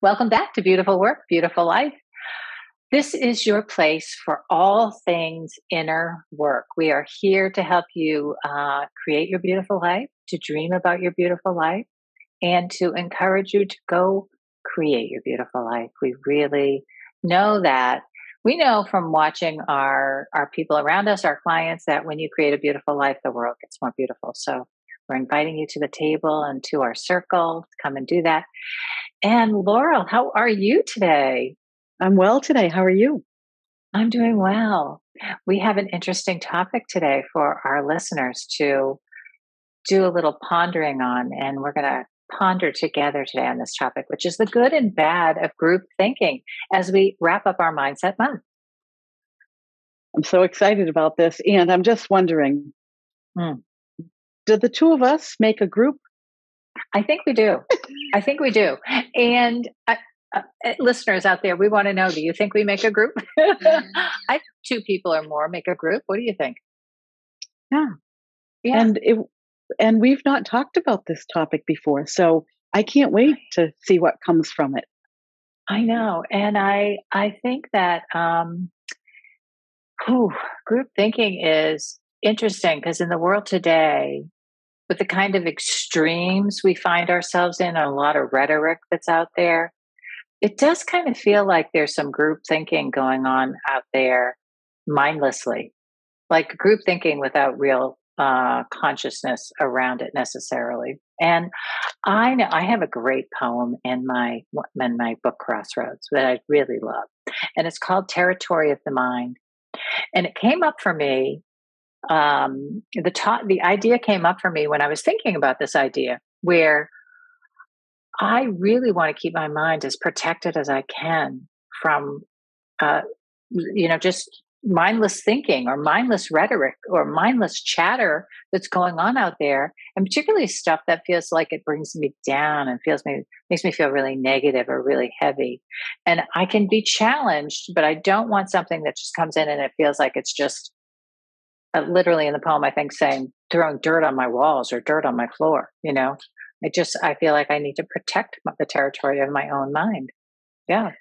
Welcome back to Beautiful Work, Beautiful Life. This is your place for all things inner work. We are here to help you create your beautiful life, to dream about your beautiful life, and to encourage you to go create your beautiful life. We really know that. We know from watching our people around us, our clients, that when you create a beautiful life, the world gets more beautiful. So we're inviting you to the table and to our circle. Come and do that. And Laurel, how are you today? I'm well today. How are you? I'm doing well. We have an interesting topic today for our listeners to do a little pondering on, and we're going to ponder together today on this topic, which is the good and bad of group thinking as we wrap up our Mindset Month. I'm so excited about this. And I'm just wondering, Hmm. did the two of us make a group? I think we do. I think we do. And listeners out there, we want to know, do you think we make a group? I think two people or more make a group. What do you think? Yeah. Yeah. And we've not talked about this topic before. So I can't wait to see what comes from it. I know. And I think that group thinking is interesting because in the world today, with the kind of extremes we find ourselves in, a lot of rhetoric that's out there, it does kind of feel like there's some group thinking going on out there mindlessly, like group thinking without real consciousness around it necessarily. And I know I have a great poem in my book Crossroads that I really love, and it's called "Territory of the Mind." And it came up for me. The idea came up for me when I was thinking about this idea, where I really want to keep my mind as protected as I can from, uh, just mindless thinking or mindless rhetoric or mindless chatter that's going on out there, and particularly stuff that feels like it brings me down and makes me feel really negative or really heavy. And I can be challenged, but I don't want something that just comes in and it feels like it's just literally in the poem, I think, saying throwing dirt on my walls or dirt on my floor. I feel like I need to protect the territory of my own mind. Yeah.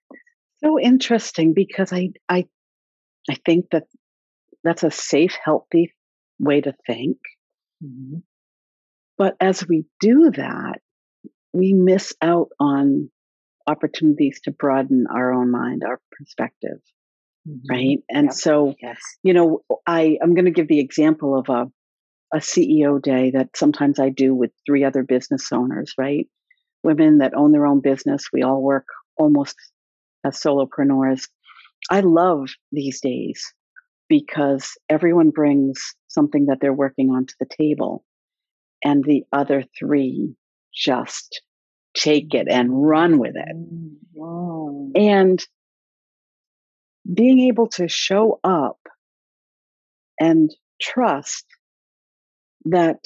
So interesting because I think that that's a safe, healthy way to think. Mhm. But as we do that, we miss out on opportunities to broaden our own mind, our perspective. Mhm. Right. And Yep. so, Yes. I'm going to give the example of a CEO day that sometimes I do with three other business owners, right? Women that own their own business. We all work almost as solopreneurs. I love these days because everyone brings something that they're working on to the table, and the other three just take it and run with it. Mm. And being able to show up and trust that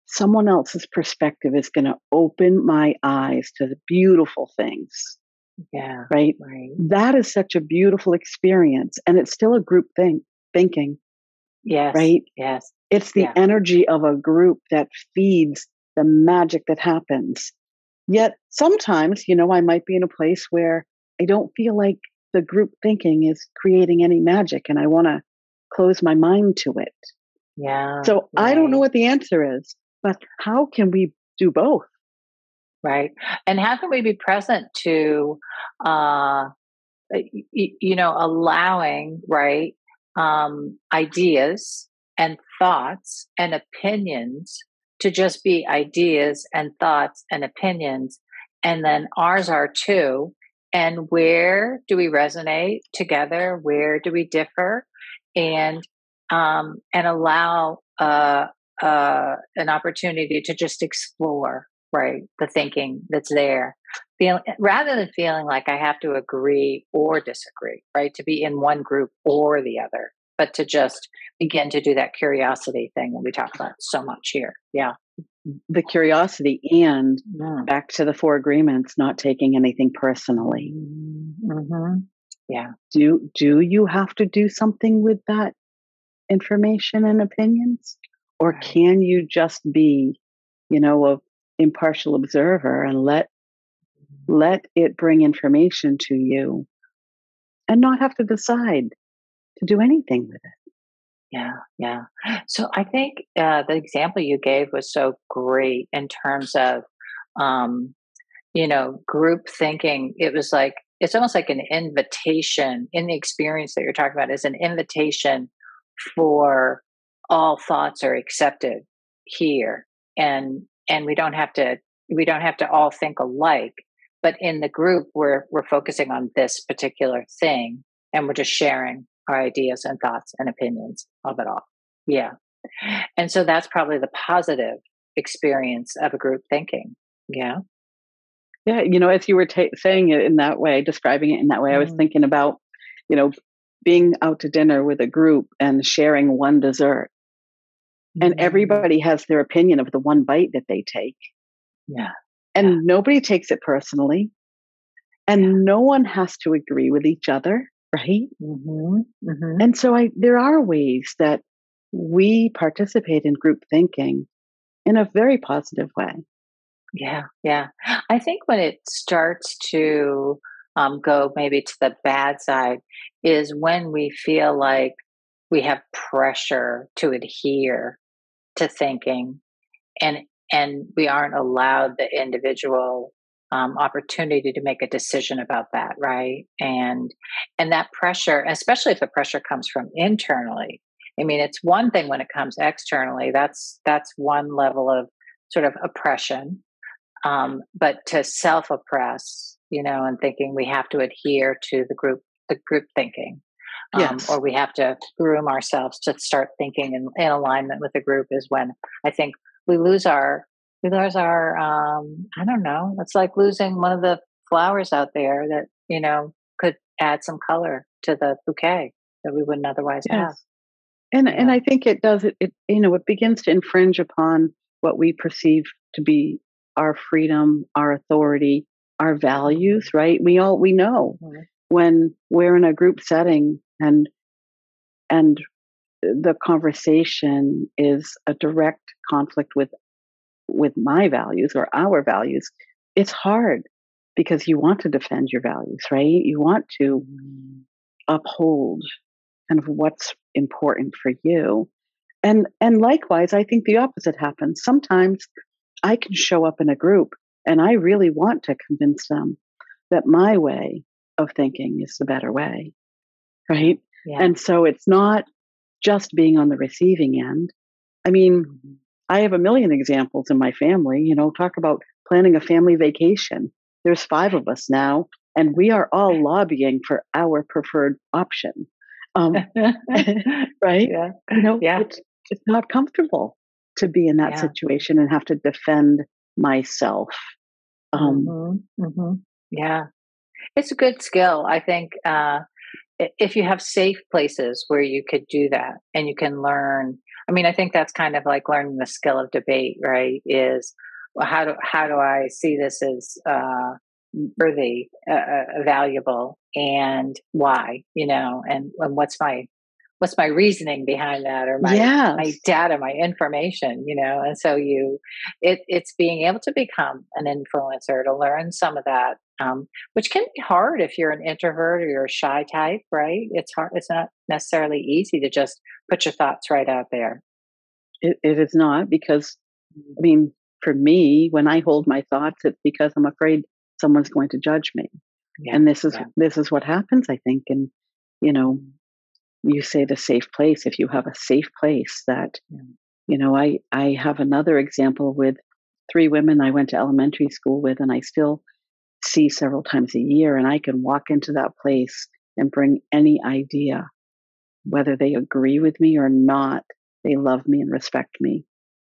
someone else's perspective is going to open my eyes to the beautiful things, Yeah. right? Right. That is such a beautiful experience. And it's still a group thinking, Yes. right? Yes. It's the Yeah. energy of a group that feeds the magic that happens. Yet sometimes, I might be in a place where I don't feel like the group thinking is creating any magic and I want to close my mind to it. Yeah. So I don't know Right. what the answer is, but how can we do both? Right. And how can we be present to, allowing, right, ideas and thoughts and opinions to just be ideas and thoughts and opinions, and then ours are too. And where do we resonate together? Where do we differ? And allow an opportunity to just explore, right, the thinking that's there, rather than feeling like I have to agree or disagree, right? To be in one group or the other, but to just begin to do that curiosity thing that we talk about so much here. Yeah. The curiosity and Mm. back to the four agreements, not taking anything personally. Mm-hmm. Yeah. Do you have to do something with that information and opinions? Or Right. can you just be, a impartial observer and let Let it bring information to you and not have to decide to do anything with it. Yeah, yeah. So I think the example you gave was so great in terms of, um, group thinking. It was like, it's almost like an invitation in the experience that you're talking about is an invitation for all thoughts are accepted here. And we don't have to all think alike, but in the group we're focusing on this particular thing, and we're just sharing our ideas and thoughts and opinions of it all. Yeah. And so that's probably the positive experience of a group thinking. Yeah. Yeah, as you were saying it in that way, describing it in that way, I was Mm. thinking about, you know, being out to dinner with a group and sharing one dessert. And Mm. everybody has their opinion of the one bite that they take. Yeah. Yeah. And nobody takes it personally. Yeah. And no one has to agree with each other, right? Hmm. Hmm. And so there are ways that we participate in group thinking in a very positive way. Yeah, yeah. I think when it starts to go maybe to the bad side is when we feel like we have pressure to adhere to thinking, and we aren't allowed the individual opportunity to make a decision about that, right? And that pressure, especially if the pressure comes from internally. I mean, it's one thing when it comes externally. That's one level of sort of oppression, but to self oppress, and thinking we have to adhere to the group thinking, Yes. or we have to groom ourselves to start thinking in alignment with the group is when I think we lose our, I don't know, it's like losing one of the flowers out there that, could add some color to the bouquet that we wouldn't otherwise have. Yes. And Yeah. I think it does it begins to infringe upon what we perceive to be our freedom, our authority, our values, Mhm. right? We know Mhm. when we're in a group setting and the conversation is a direct conflict with my values or our values, it's hard because you want to defend your values, right? You want to Mhm. uphold kind of what's important for you. And likewise, I think the opposite happens. Sometimes I can show up in a group and I really want to convince them that my way of thinking is the better way, Yeah. right? Yeah. And so it's not just being on the receiving end. I mean, Mhm. I have a million examples in my family, talk about planning a family vacation. There's 5 of us now, and we are all lobbying for our preferred option. Um, right? Yeah. Yeah. It's not comfortable to be in that Yeah. situation and have to defend myself. Um, Mhm. Mhm. Yeah. It's a good skill. I think, if you have safe places where you could do that and you can learn. I mean, I think that's kind of like learning the skill of debate, right? Is, well, how do I see this as worthy, valuable, and why? And what's my reasoning behind that, or my yes. data, my information, and so it's being able to become an influencer, to learn some of that, which can be hard if you're an introvert or you're a shy type, right? It's hard. It's not necessarily easy to just put your thoughts right out there. It is not because, I Mhm. mean, for me, when I hold my thoughts, it's because I'm afraid someone's going to judge me. Yeah, And this is yeah. this is what happens, I think. And you know, Mhm. you say the safe place. If you have a safe place that, Yeah. I have another example with 3 women I went to elementary school with, and I still see several times a year, and I can walk into that place and bring any idea, whether they agree with me or not. They love me and respect me.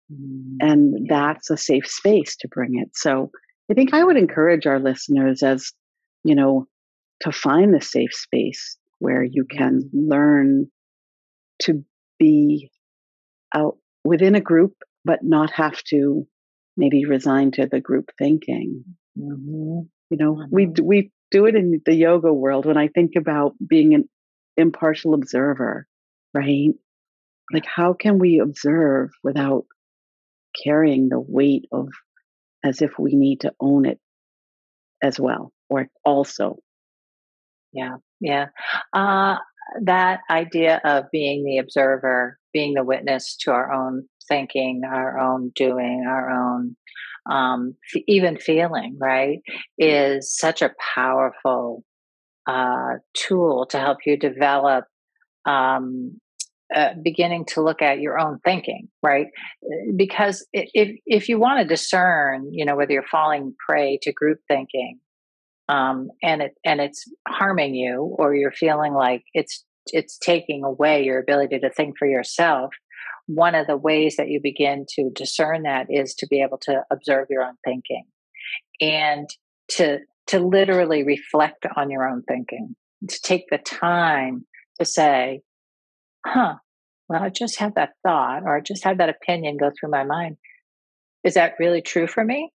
And Yeah, that's a safe space to bring it. So I think I would yeah. encourage our listeners as, you know, to find the safe space where you can Mhm. learn to be out within a group, but not have to maybe resign to the group thinking. Mhm. We Mhm. we do it in the yoga world. When I think about being an impartial observer, right? Yeah. Like, how can we observe without carrying the weight of as if we need to own it as well, or also. Yeah. Yeah. Uh, that idea of being the observer, being the witness to our own thinking, our own doing, our own even feeling, right, is such a powerful tool to help you develop um, beginning to look at your own thinking, right? Because if you want to discern, whether you're falling prey to group thinking, and it's harming you, or you're feeling like it's taking away your ability to think for yourself. One of the ways that you begin to discern that is to be able to observe your own thinking, and to to literally reflect on your own thinking, to take the time to say, huh, well, I just had that thought, or I just had that opinion go through my mind. Is that really true for me?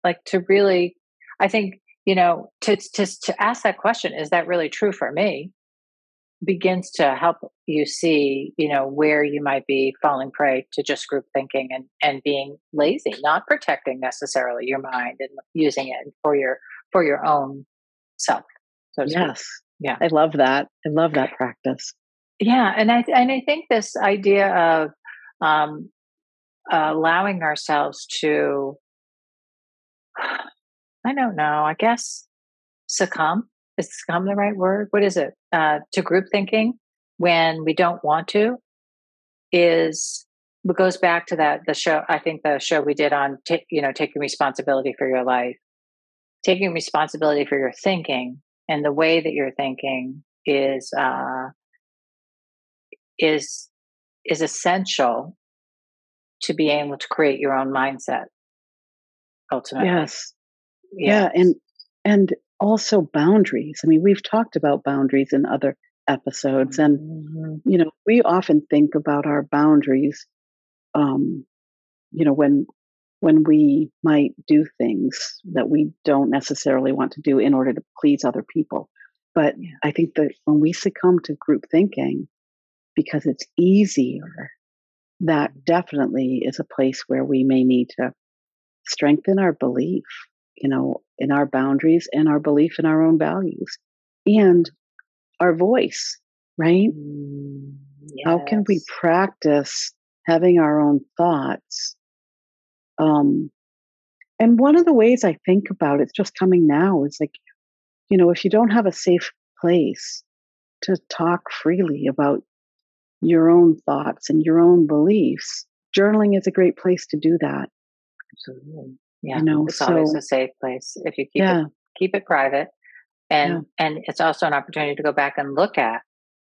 Like, to really, I think, to ask that question, is that really true for me? Begins to help you see, where you might be falling prey to just group thinking, and being lazy, not protecting necessarily your mind and using it for your own self, so to speak. Yes, Yeah. I love that. I love that practice. Yeah. And I think this idea of um, allowing ourselves to, I don't know, I guess, succumb. Is succumb the right word? What is it? To group thinking when we don't want to, is what goes back to that the show. I think the show we did on taking responsibility for your life, taking responsibility for your thinking, and the way that you're thinking is is essential to be able to create your own mindset ultimately. Yes. Yeah. Yeah, and also boundaries. I mean, we've talked about boundaries in other episodes, and Mhm. we often think about our boundaries, um, when we might do things that we don't necessarily want to do in order to please other people. But Yeah. I think that when we succumb to group thinking because it's easier, that definitely is a place where we may need to strengthen our belief, in our boundaries and our belief in our own values and our voice, right? Mm, How can we yes. practice having our own thoughts? Um, and one of the ways I think about it's just coming now is like, if you don't have a safe place to talk freely about your own thoughts and your own beliefs, journaling is a great place to do that, Absolutely. Yeah. It's always so a safe place if you yeah, keep it private. yeah, And it's also an opportunity to go back and look at,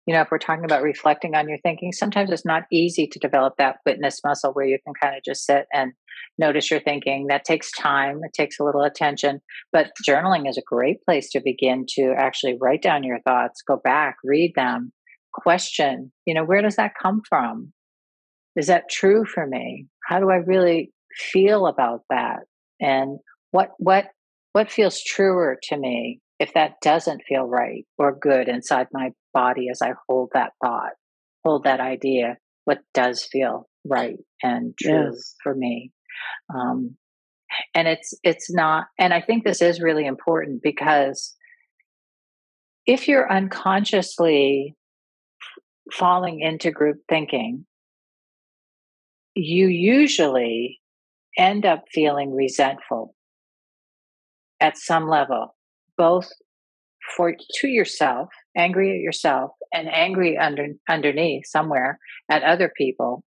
if we're talking about reflecting on your thinking, sometimes it's not easy to develop that witness muscle where you can kind of just sit and notice your thinking. That takes time, it takes a little attention. But journaling is a great place to begin to actually write down your thoughts, go back, read them, question, where does that come from? Is that true for me? How do I really feel about that? And what feels truer to me if that doesn't feel right or good inside my body as I hold that thought, hold that idea? What does feel right and true yes, for me? Um, and it's not. And I think this is really important because if you're unconsciously falling into group thinking, you usually end up feeling resentful at some level, both for to yourself, angry at yourself, and angry underneath somewhere at other people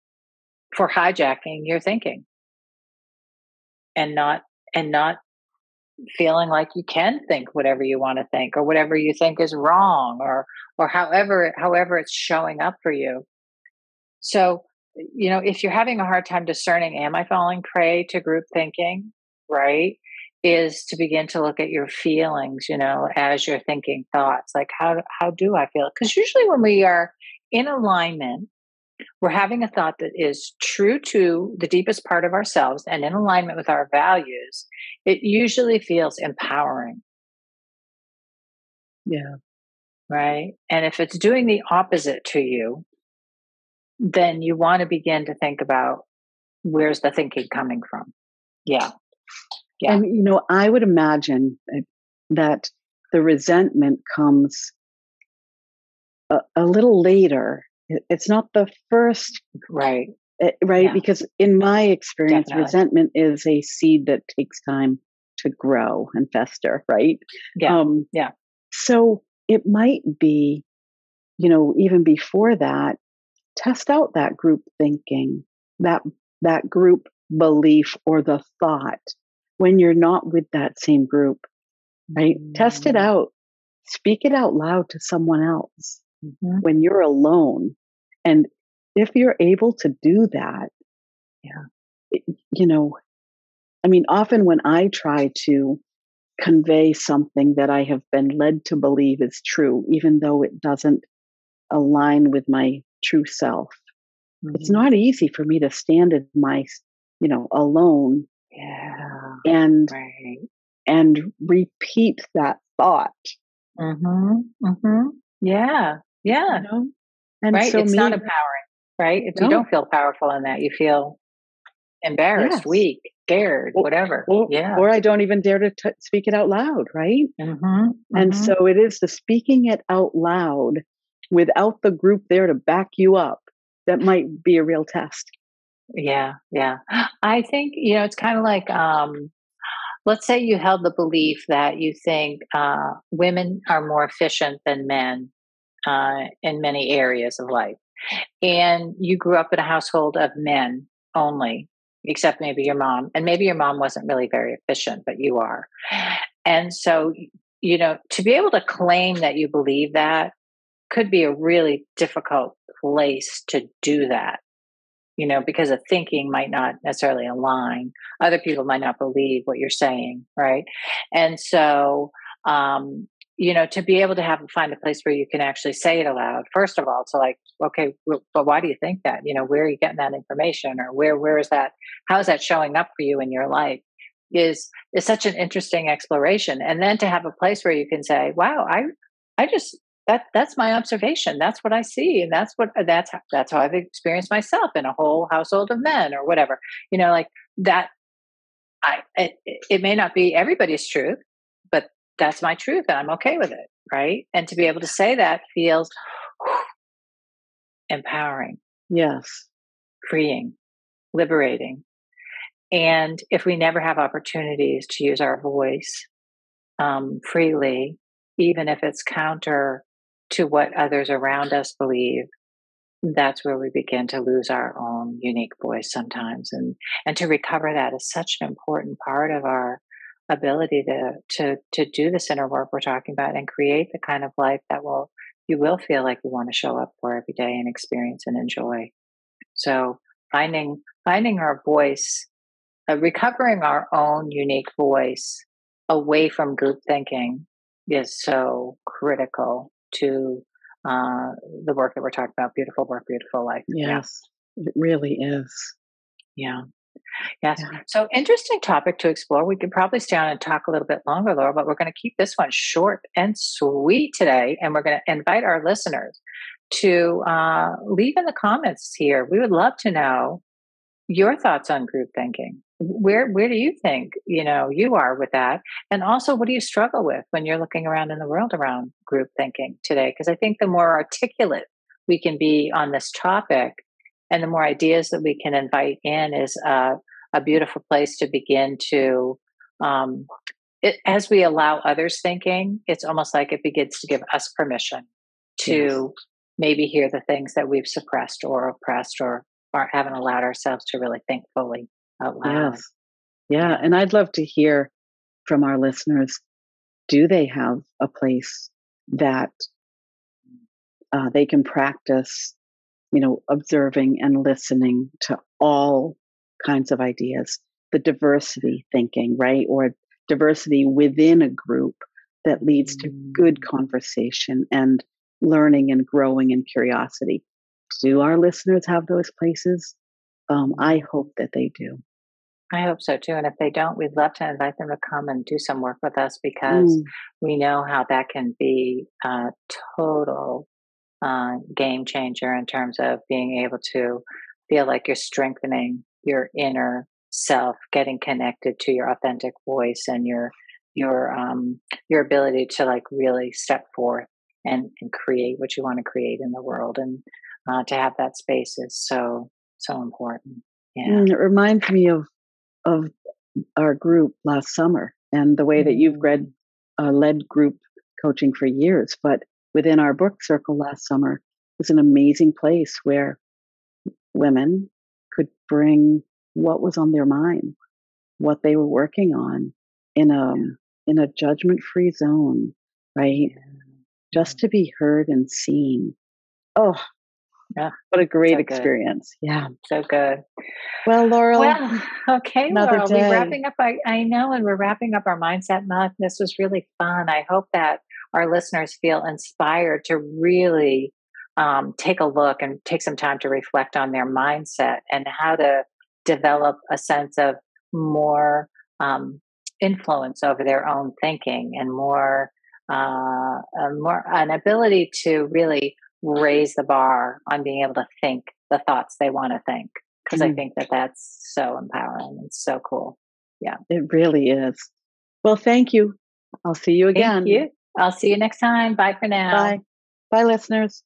for hijacking your thinking, and not feeling like you can think whatever you want to think, or whatever you think is wrong, or however it's showing up for you. So, if you're having a hard time discerning, am I falling prey to group thinking, right? Is to begin to look at your feelings, as you're thinking thoughts, like how do I feel? Because usually when we are in alignment, we're having a thought that is true to the deepest part of ourselves and in alignment with our values. It usually feels empowering, yeah, right? And if it's doing the opposite to you, then you want to begin to think about, where's the thinking coming from? Yeah. Yeah. and I would imagine that the resentment comes a little later. It's not the first, Right. right? Yeah, Because in my experience, definitely. resentment is a seed that takes time to grow and fester, right? Yeah. Um, Yeah. so it might be, even before that, test out that group thinking, that that group belief or the thought when you're not with that same group, right? Test it Mm-hmm. out. Speak it out loud to someone else Mm-hmm. when you're alone. And if you're able to do that, Yeah. it- you know, I mean, often when I try to convey something that I have been led to believe is true, even though it doesn't align with my true self, it's Mm-hmm. not easy for me to stand in my, alone Yeah. and Right. repeat that thought, Mm-hmm. Mm-hmm. Yeah. you Yeah. know? And Right. so It's not me, empowering, right? If you don't no, feel powerful in that, you feel embarrassed, yes. weak, scared, Or, whatever. Yeah. or I don't even dare to speak it out loud, right? Mm-hmm. And Mm-hmm. so it is the speaking it out loud without the group there to back you up that might be a real test. Yeah. Yeah. I think, it's kind of like, let's say you held the belief that you think women are more efficient than men in many areas of life. And you grew up in a household of men only, except maybe your mom. And maybe your mom wasn't really very efficient, but you are. And so, to be able to claim that you believe that could be a really difficult place to do that, because the thinking might not necessarily align. Other people might not believe what you're saying, right? And so, to be able to find a place where you can actually say it aloud. First of all, to like, okay, but why do you think that? Where are you getting that information, or where is that? How is that showing up for you in your life? Is such an interesting exploration, and then to have a place where you can say, wow, I just that's my observation. That's what I see, and that's how I've experienced myself in a whole household of men, or whatever. Like that. It may not be everybody's truth, but that's my truth, and I'm okay with it, right? And to be able to say that feels empowering, Yes. freeing, liberating. And if we never have opportunities to use our voice freely, even if it's counter to what others around us believe, that's where we begin to lose our own unique voice sometimes, and to recover that is such an important part of our ability to do this inner work we're talking about, and create the kind of life that you will feel like you want to show up for every day and experience and enjoy. So finding our voice, recovering our own unique voice away from group thinking is so critical to the work that we're talking about. Beautiful work, beautiful life. Yeah. Yes. It really is. Yeah. Yes. Yeah. So interesting topic to explore. We could probably stay on and talk a little bit longer, Laura, but we're going to keep this one short and sweet today. And we're going to invite our listeners to leave in the comments here. We would love to know your thoughts on group thinking. Where do you think you are with that, and also what do you struggle with when you're looking around in the world around group thinking today? Because I think the more articulate we can be on this topic, and the more ideas that we can invite in, is a beautiful place to begin to. Um, as we allow others thinking, it's almost like it begins to give us permission Yes. to maybe hear the things that we've suppressed or oppressed, or haven't allowed ourselves to really think fully out Yes. loud. Yeah. Yeah. And I'd love to hear from our listeners. Do they have a place that they can practice, observing and listening to all kinds of ideas, the diversity thinking, right? Or diversity within a group that leads to good Mm. conversation and learning and growing and curiosity. Do our listeners have those places? I hope that they do. I hope so too. And if they don't, we'd love to invite them to come and do some work with us, because Mm, we know how that can be a total game changer in terms of being able to feel like you're strengthening your inner self, getting connected to your authentic voice and your your ability to like really step forth and create what you want to create in the world, and to have that space is so important. Yeah. It reminds me of our group last summer and the way that you've Mm, led group coaching for years. But within our book circle last summer was an amazing place where women could bring what was on their mind, what they were working on in a yeah, in a judgment-free zone, right? yeah, yeah, Just to be heard and seen. Oh, yeah. what a great So good, experience. Yeah. so good. Well, Laurel, Well, okay, another Laurel, we day. wrapping up. I know, and we're wrapping up our mindset month. This was really fun. I hope that our listeners feel inspired to really take a look and take some time to reflect on their mindset and how to develop a sense of more um, influence over their own thinking, and more an ability to really raise the bar on being able to think the thoughts they want to think, because I Mm, think that that's so empowering and so cool. Yeah. it really is. Well, thank you. I'll see you Thank again. you. I'll see you next time. Bye for now. Bye. Bye, listeners.